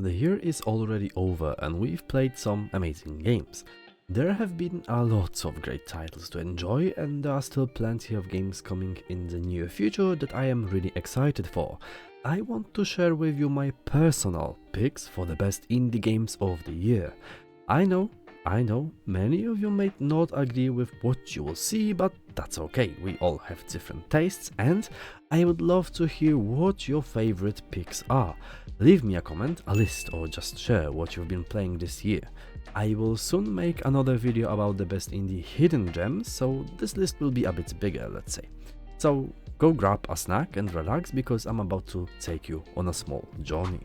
the year is already over and we've played some amazing games. There have been a lot of great titles to enjoy, and there are still plenty of games coming in the near future that I am really excited for. I want to share with you my personal picks for the best indie games of the year. I know, many of you might not agree with what you will see, but that's okay, we all have different tastes, and I would love to hear what your favorite picks are. Leave me a comment, a list, or just share what you've been playing this year. I will soon make another video about the best indie hidden gems, so this list will be a bit bigger, let's say. So go grab a snack and relax, because I'm about to take you on a small journey.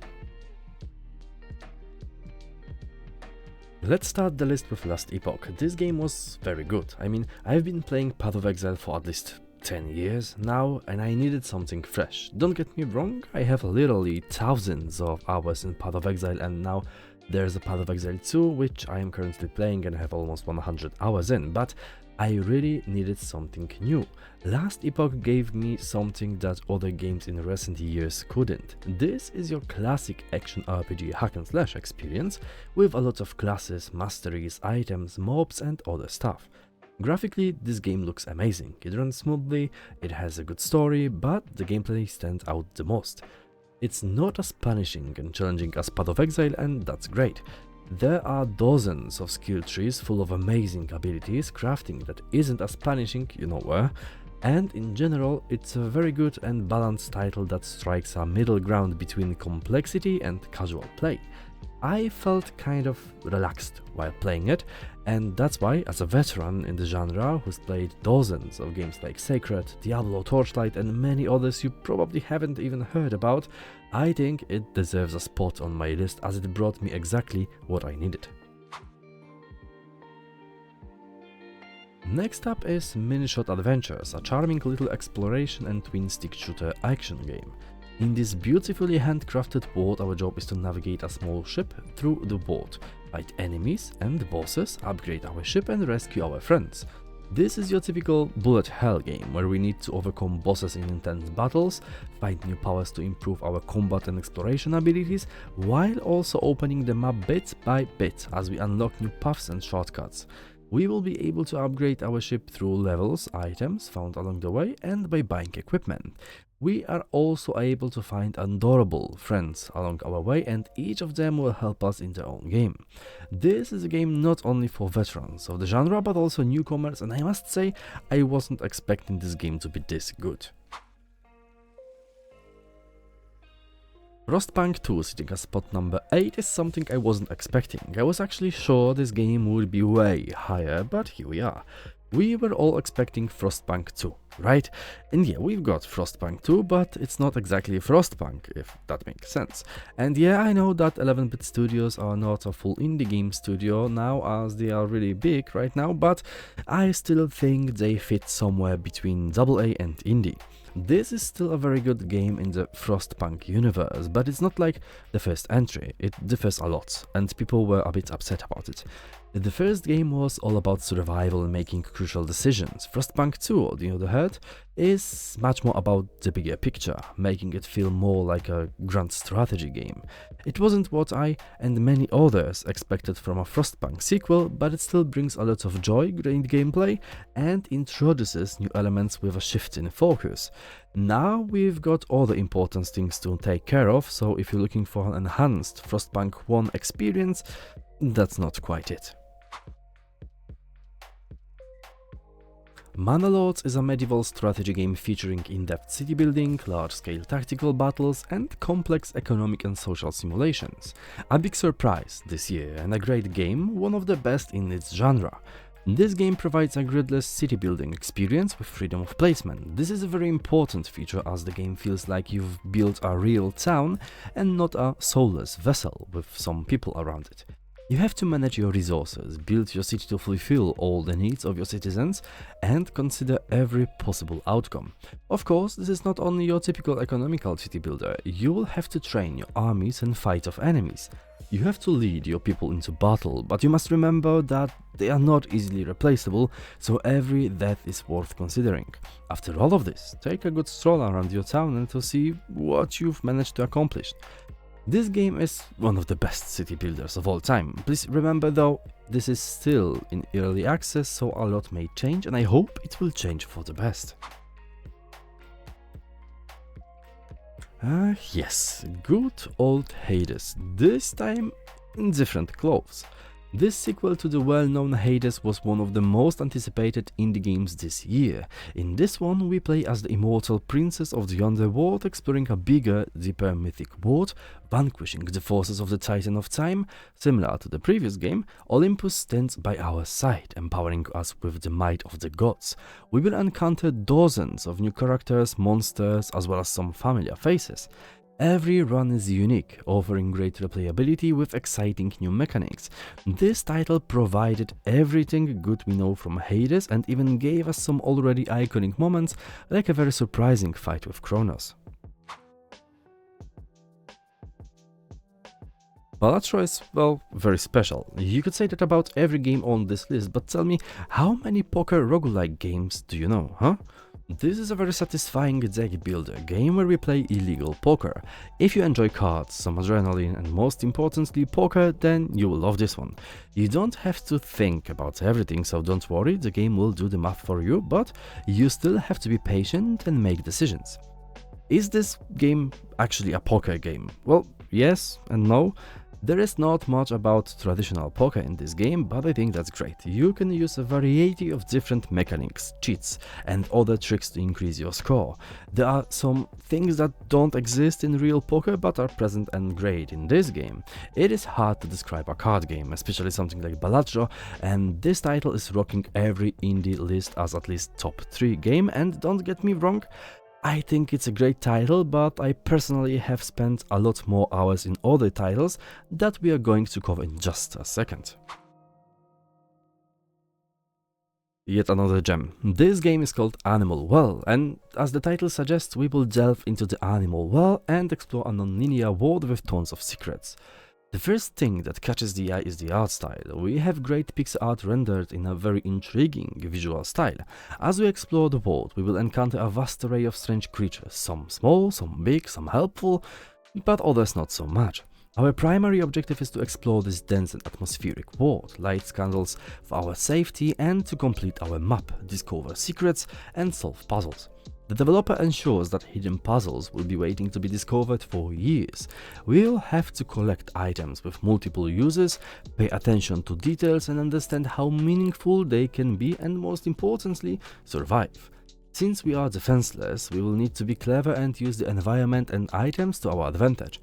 Let's start the list with Last Epoch. This game was very good. I mean, I've been playing Path of Exile for at least 10 years now, and I needed something fresh. Don't get me wrong, I have literally thousands of hours in Path of Exile, and now there's a Path of Exile 2, which I am currently playing and have almost 100 hours in, but I really needed something new. Last Epoch gave me something that other games in recent years couldn't. This is your classic action RPG hack and slash experience, with a lot of classes, masteries, items, mobs and other stuff. Graphically, this game looks amazing, it runs smoothly, it has a good story, but the gameplay stands out the most. It's not as punishing and challenging as Path of Exile, and that's great. There are dozens of skill trees full of amazing abilities, crafting that isn't as punishing, you know where, and in general it's a very good and balanced title that strikes a middle ground between complexity and casual play. I felt kind of relaxed while playing it, and that's why, as a veteran in the genre who's played dozens of games like Sacred, Diablo, Torchlight and many others you probably haven't even heard about, I think it deserves a spot on my list, as it brought me exactly what I needed. Next up is Minishoot Adventures, a charming little exploration and twin-stick shooter action game. In this beautifully handcrafted world, our job is to navigate a small ship through the world, fight enemies and bosses, upgrade our ship and rescue our friends. This is your typical bullet hell game, where we need to overcome bosses in intense battles, find new powers to improve our combat and exploration abilities, while also opening the map bit by bit as we unlock new paths and shortcuts. We will be able to upgrade our ship through levels, items found along the way, and by buying equipment. We are also able to find adorable friends along our way, and each of them will help us in their own game. This is a game not only for veterans of the genre, but also newcomers, and I must say, I wasn't expecting this game to be this good. Frostpunk 2 sitting at spot number 8 is something I wasn't expecting. I was actually sure this game would be way higher, but here we are. We were all expecting Frostpunk 2, right? And yeah, we've got Frostpunk 2, but it's not exactly Frostpunk, if that makes sense. And yeah, I know that 11-bit studios are not a full indie game studio now, as they are really big right now, but I still think they fit somewhere between AA and indie. This is still a very good game in the Frostpunk universe, but it's not like the first entry. It differs a lot, and people were a bit upset about it. The first game was all about survival and making crucial decisions. Frostpunk 2, on the other hand, is much more about the bigger picture, making it feel more like a grand strategy game. It wasn't what I and many others expected from a Frostpunk sequel, but it still brings a lot of joy in gameplay and introduces new elements with a shift in focus. Now we've got all the important things to take care of, so if you're looking for an enhanced Frostpunk 1 experience, that's not quite it. Manor Lords is a medieval strategy game featuring in-depth city building, large-scale tactical battles, and complex economic and social simulations. A big surprise this year and a great game, one of the best in its genre. This game provides a gridless city building experience with freedom of placement. This is a very important feature, as the game feels like you've built a real town and not a soulless vessel with some people around it. You have to manage your resources, build your city to fulfill all the needs of your citizens, and consider every possible outcome. Of course, this is not only your typical economical city builder. You will have to train your armies and fight off enemies. You have to lead your people into battle, but you must remember that they are not easily replaceable, so every death is worth considering. After all of this, take a good stroll around your town and to see what you've managed to accomplish. This game is one of the best city builders of all time. Please remember though, this is still in early access, so a lot may change, and I hope it will change for the best. Yes, good old Hades, this time in different clothes. This sequel to the well-known Hades was one of the most anticipated indie games this year. In this one, we play as the immortal princess of the underworld, exploring a bigger, deeper mythic world, vanquishing the forces of the Titan of Time. Similar to the previous game, Olympus stands by our side, empowering us with the might of the gods. We will encounter dozens of new characters, monsters, as well as some familiar faces. Every run is unique, offering great replayability with exciting new mechanics. This title provided everything good we know from Hades and even gave us some already iconic moments, like a very surprising fight with Kronos. Balatro is, well, very special. You could say that about every game on this list, but tell me, how many poker roguelike games do you know, huh? This is a very satisfying deck builder game where we play illegal poker. If you enjoy cards, some adrenaline and most importantly poker, then you will love this one. You don't have to think about everything, so don't worry, the game will do the math for you, but you still have to be patient and make decisions. Is this game actually a poker game? Well, yes and no. There is not much about traditional poker in this game, but I think that's great. You can use a variety of different mechanics, cheats, and other tricks to increase your score. There are some things that don't exist in real poker but are present and great in this game. It is hard to describe a card game, especially something like Balatro, and this title is rocking every indie list as at least top 3 game, and don't get me wrong, I think it's a great title, but I personally have spent a lot more hours in other titles that we are going to cover in just a second. Yet another gem. This game is called Animal Well, and as the title suggests, we will delve into the animal well and explore a non-linear world with tons of secrets. The first thing that catches the eye is the art style. We have great pixel art rendered in a very intriguing visual style. As we explore the world, we will encounter a vast array of strange creatures, some small, some big, some helpful, but others not so much. Our primary objective is to explore this dense and atmospheric world, light candles for our safety, and to complete our map, discover secrets, and solve puzzles. The developer ensures that hidden puzzles will be waiting to be discovered for years. We'll have to collect items with multiple uses, pay attention to details and understand how meaningful they can be, and most importantly, survive. Since we are defenseless, we will need to be clever and use the environment and items to our advantage.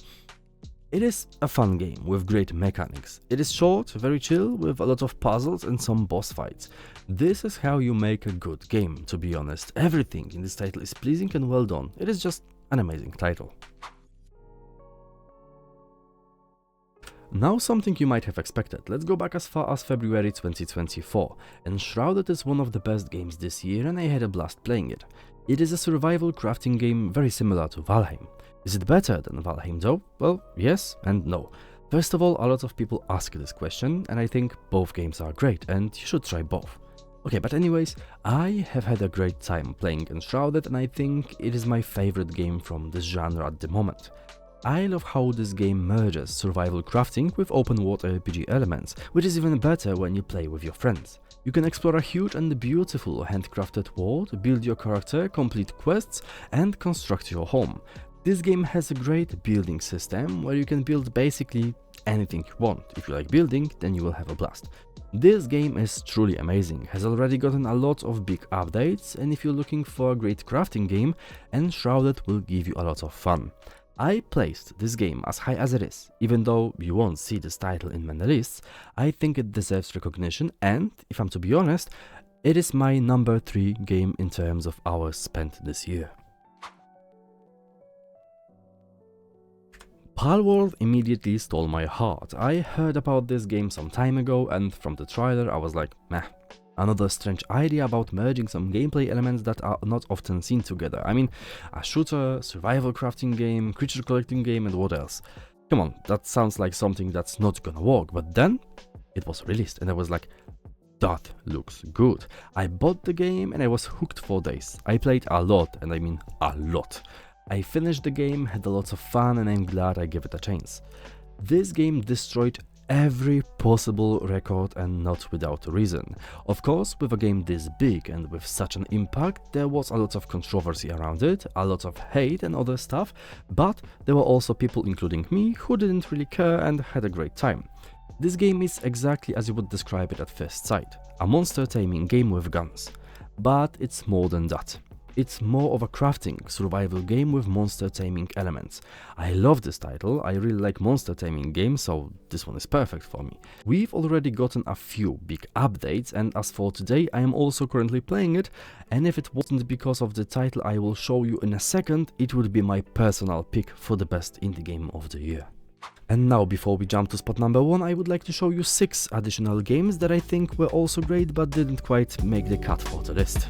It is a fun game with great mechanics. It is short, very chill, with a lot of puzzles and some boss fights. This is how you make a good game, to be honest. Everything in this title is pleasing and well done. It is just an amazing title. Now something you might have expected. Let's go back as far as February 2024. Enshrouded is one of the best games this year and I had a blast playing it. It is a survival crafting game very similar to Valheim. Is it better than Valheim though? Well, yes and no. First of all, a lot of people ask this question, and I think both games are great and you should try both. Okay, but anyways, I have had a great time playing Enshrouded and I think it is my favorite game from this genre at the moment. I love how this game merges survival crafting with open world RPG elements, which is even better when you play with your friends. You can explore a huge and beautiful handcrafted world, build your character, complete quests, and construct your home. This game has a great building system where you can build basically anything you want. If you like building, then you will have a blast. This game is truly amazing, has already gotten a lot of big updates, and if you're looking for a great crafting game, Enshrouded will give you a lot of fun. I placed this game as high as it is. Even though you won't see this title in many lists, I think it deserves recognition, and if I'm to be honest, it is my number 3 game in terms of hours spent this year. Palworld immediately stole my heart. I heard about this game some time ago, and from the trailer I was like, meh. Another strange idea about merging some gameplay elements that are not often seen together. I mean, a shooter, survival crafting game, creature collecting game, and what else? Come on, that sounds like something that's not gonna work, but then it was released and I was like, that looks good. I bought the game and I was hooked for days. I played a lot, and I mean a lot. I finished the game, had a lot of fun, and I'm glad I gave it a chance. This game destroyed every possible record, and not without a reason. Of course, with a game this big and with such an impact, there was a lot of controversy around it, a lot of hate and other stuff, but there were also people, including me, who didn't really care and had a great time. This game is exactly as you would describe it at first sight, a monster taming game with guns. But it's more than that. It's more of a crafting, survival game with monster taming elements. I love this title, I really like monster taming games, so this one is perfect for me. We've already gotten a few big updates, and as for today, I am also currently playing it, and if it wasn't because of the title I will show you in a second, it would be my personal pick for the best indie game of the year. And now, before we jump to spot number 1, I would like to show you 6 additional games that I think were also great but didn't quite make the cut for the list.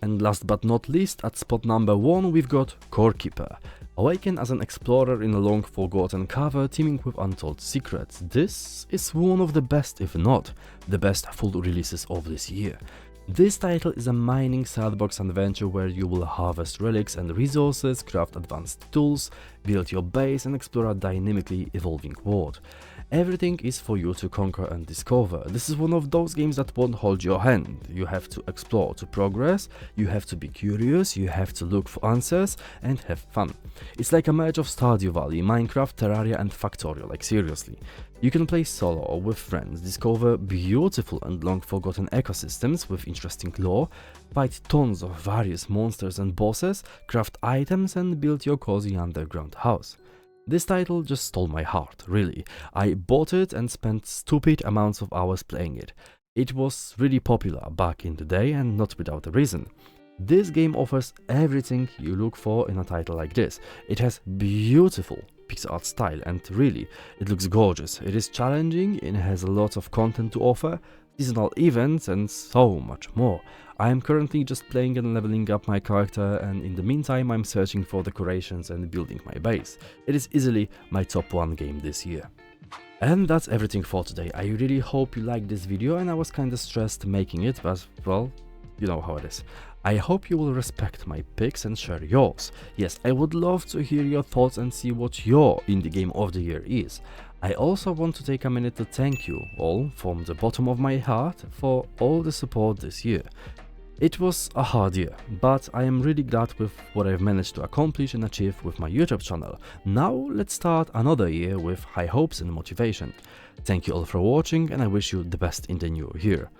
And last but not least, at spot number 1 we've got Core Keeper. Awaken as an explorer in a long forgotten cover teeming with untold secrets. This is one of the best, if not the best, full releases of this year. This title is a mining sandbox adventure where you will harvest relics and resources, craft advanced tools, build your base and explore a dynamically evolving world. Everything is for you to conquer and discover. This is one of those games that won't hold your hand. You have to explore to progress, you have to be curious, you have to look for answers and have fun. It's like a merge of Stardew Valley, Minecraft, Terraria and Factorio, like seriously. You can play solo or with friends, discover beautiful and long forgotten ecosystems with interesting lore, fight tons of various monsters and bosses, craft items and build your cozy underground house. This title just stole my heart, really. I bought it and spent stupid amounts of hours playing it. It was really popular back in the day and not without a reason. This game offers everything you look for in a title like this. It has beautiful pixel art style and really, it looks gorgeous. It is challenging, it has a lot of content to offer, seasonal events and so much more. I am currently just playing and leveling up my character, and in the meantime I'm searching for decorations and building my base. It is easily my top 1 game this year. And that's everything for today. I really hope you liked this video, and I was kinda stressed making it, but well, you know how it is. I hope you will respect my picks and share yours. Yes, I would love to hear your thoughts and see what your indie game of the year is. I also want to take a minute to thank you all from the bottom of my heart for all the support this year. It was a hard year, but I am really glad with what I've managed to accomplish and achieve with my YouTube channel. Now let's start another year with high hopes and motivation. Thank you all for watching, and I wish you the best in the new year.